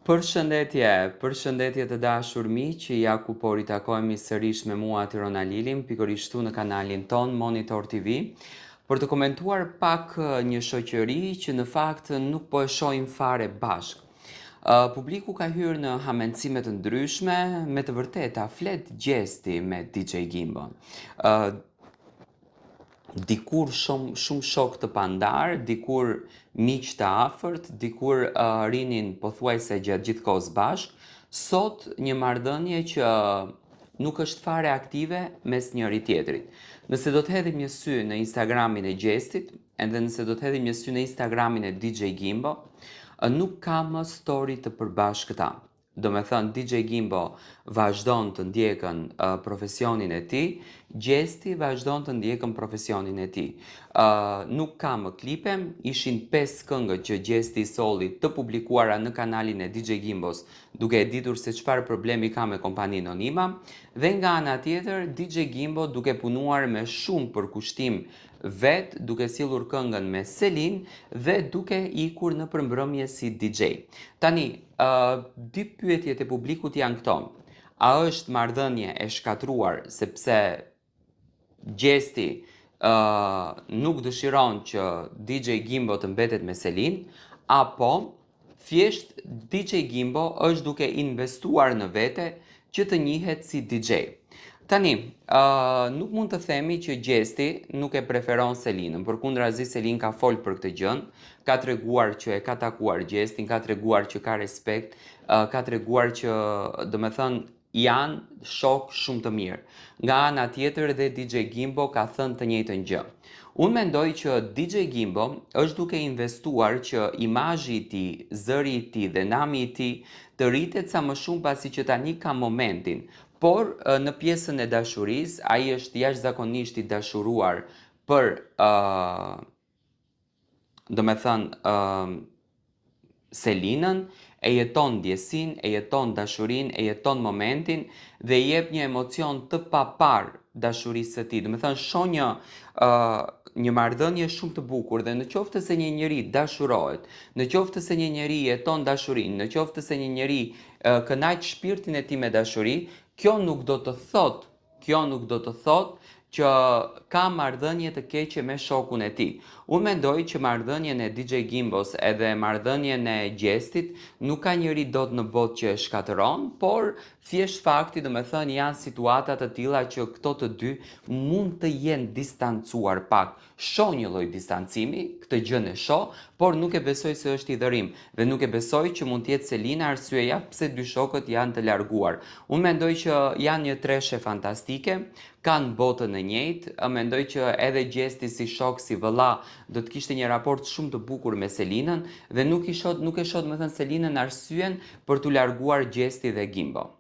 Përshëndetje të dashur miq, ja ku po ritakohemi sërish me mua Tirona Lilin, pikërisht këtu në kanalin ton Monitor TV, për të komentuar pak një shoqëri që në fakt nuk po e shohim fare bashk. Publiku ka hyrë në hamendësime të ndryshme, me të vërteta flet gjesti me DJ Gimbon. Dikur shumë shok të pandar, dikur miq të afërt, dikur rinin pothuajse gjatë gjithë kohës bashk, sot një marrëdhënie që nuk është fare aktive mes njëri tjetrit. Nëse do të hedhim një sy në Instagramin e Gjestit, edhe nëse do të hedhim një sy në Instagramin e DJ Gimbo, nuk ka më story të përbashkëta. Do me thënë, DJ Gimbo vazhdon të ndjekën profesionin e ti, Gjesti vazhdon të ndjekën profesionin e ti. Nuk ka më klipe, ishin 5 këngët që Gjesti solli të publikuara në kanalin e DJ Gimbos, duke e ditur se çfarë problemi ka me kompani anonima, dhe nga ana tjetër, DJ Gimbo duke punuar me shumë përkushtim vetë, duke sjellur këngën me Selin dhe duke ikur në përmbrëmje si DJ. Tani, dy pyetjet e publikut janë këto. A është marrëdhënie e shkatruar sepse Gjesti nuk dëshiron që DJ Gimbo të mbetet me Selin, apo thjesht DJ Gimbo është duke investuar në vete që të njihet si DJ. Tani, nuk mund të themi që Gjesti nuk e preferon Selinën, përkundrazi Selin ka folë për këtë gjën, ka treguar që e ka takuar Gjestin, ka treguar që ka respekt, ka treguar që, do me thënë, janë shok shumë të mirë. Nga ana tjetër dhe DJ Gimbo ka thënë të njëjtën gjë. Unë mendoj që DJ Gimbo është duke investuar që imazhi i tij, zëri i tij dhe nami i tij të rritet sa më shumë pasi që tani ka momentin. Por në pjesën e dashurisë, ai është jashtëzakonisht i dashuruar për, do me thënë, Selinën, e jeton ndjesin, e jeton dashurin, e jeton momentin dhe i jep një emocion të papar dashurisë së tij. Do me thënë, shoh një marrëdhënie shumë të bukur dhe në qoftë se një njeri dashurohet, në qoftë se një njeri jeton dashurinë, në qoftë se një njeri kënaq shpirtin e tij me dashuri, kjo nuk do të thot që ka marrëdhënie të keqe me shokun e tij. Unë mendoj që marrëdhënien e DJ Gimbos edhe marrëdhënien e Gjestit nuk ka njëri dot në botë që e shkatëron, por thjesht fakti, do me thënë, janë situata të tilla që këto të dy mund të jenë distancuar pak. Shoh një lloj distancimi, këtë gjë e shoh, por nuk e besoj se është i dhërim dhe nuk e besoj që mund të jetë Selina arsyeja pse dy shokët janë të larguar. Unë mendoj që janë një treshe fantastike, kanë botën e njëjtë, mendoj që edhe Gjesti si shok, si vëlla, do të kishte një raport shumë të bukur me Selinën dhe nuk e shoh, më thënë, Selinën arsyen për t'u larguar Gjesti dhe Gimbo.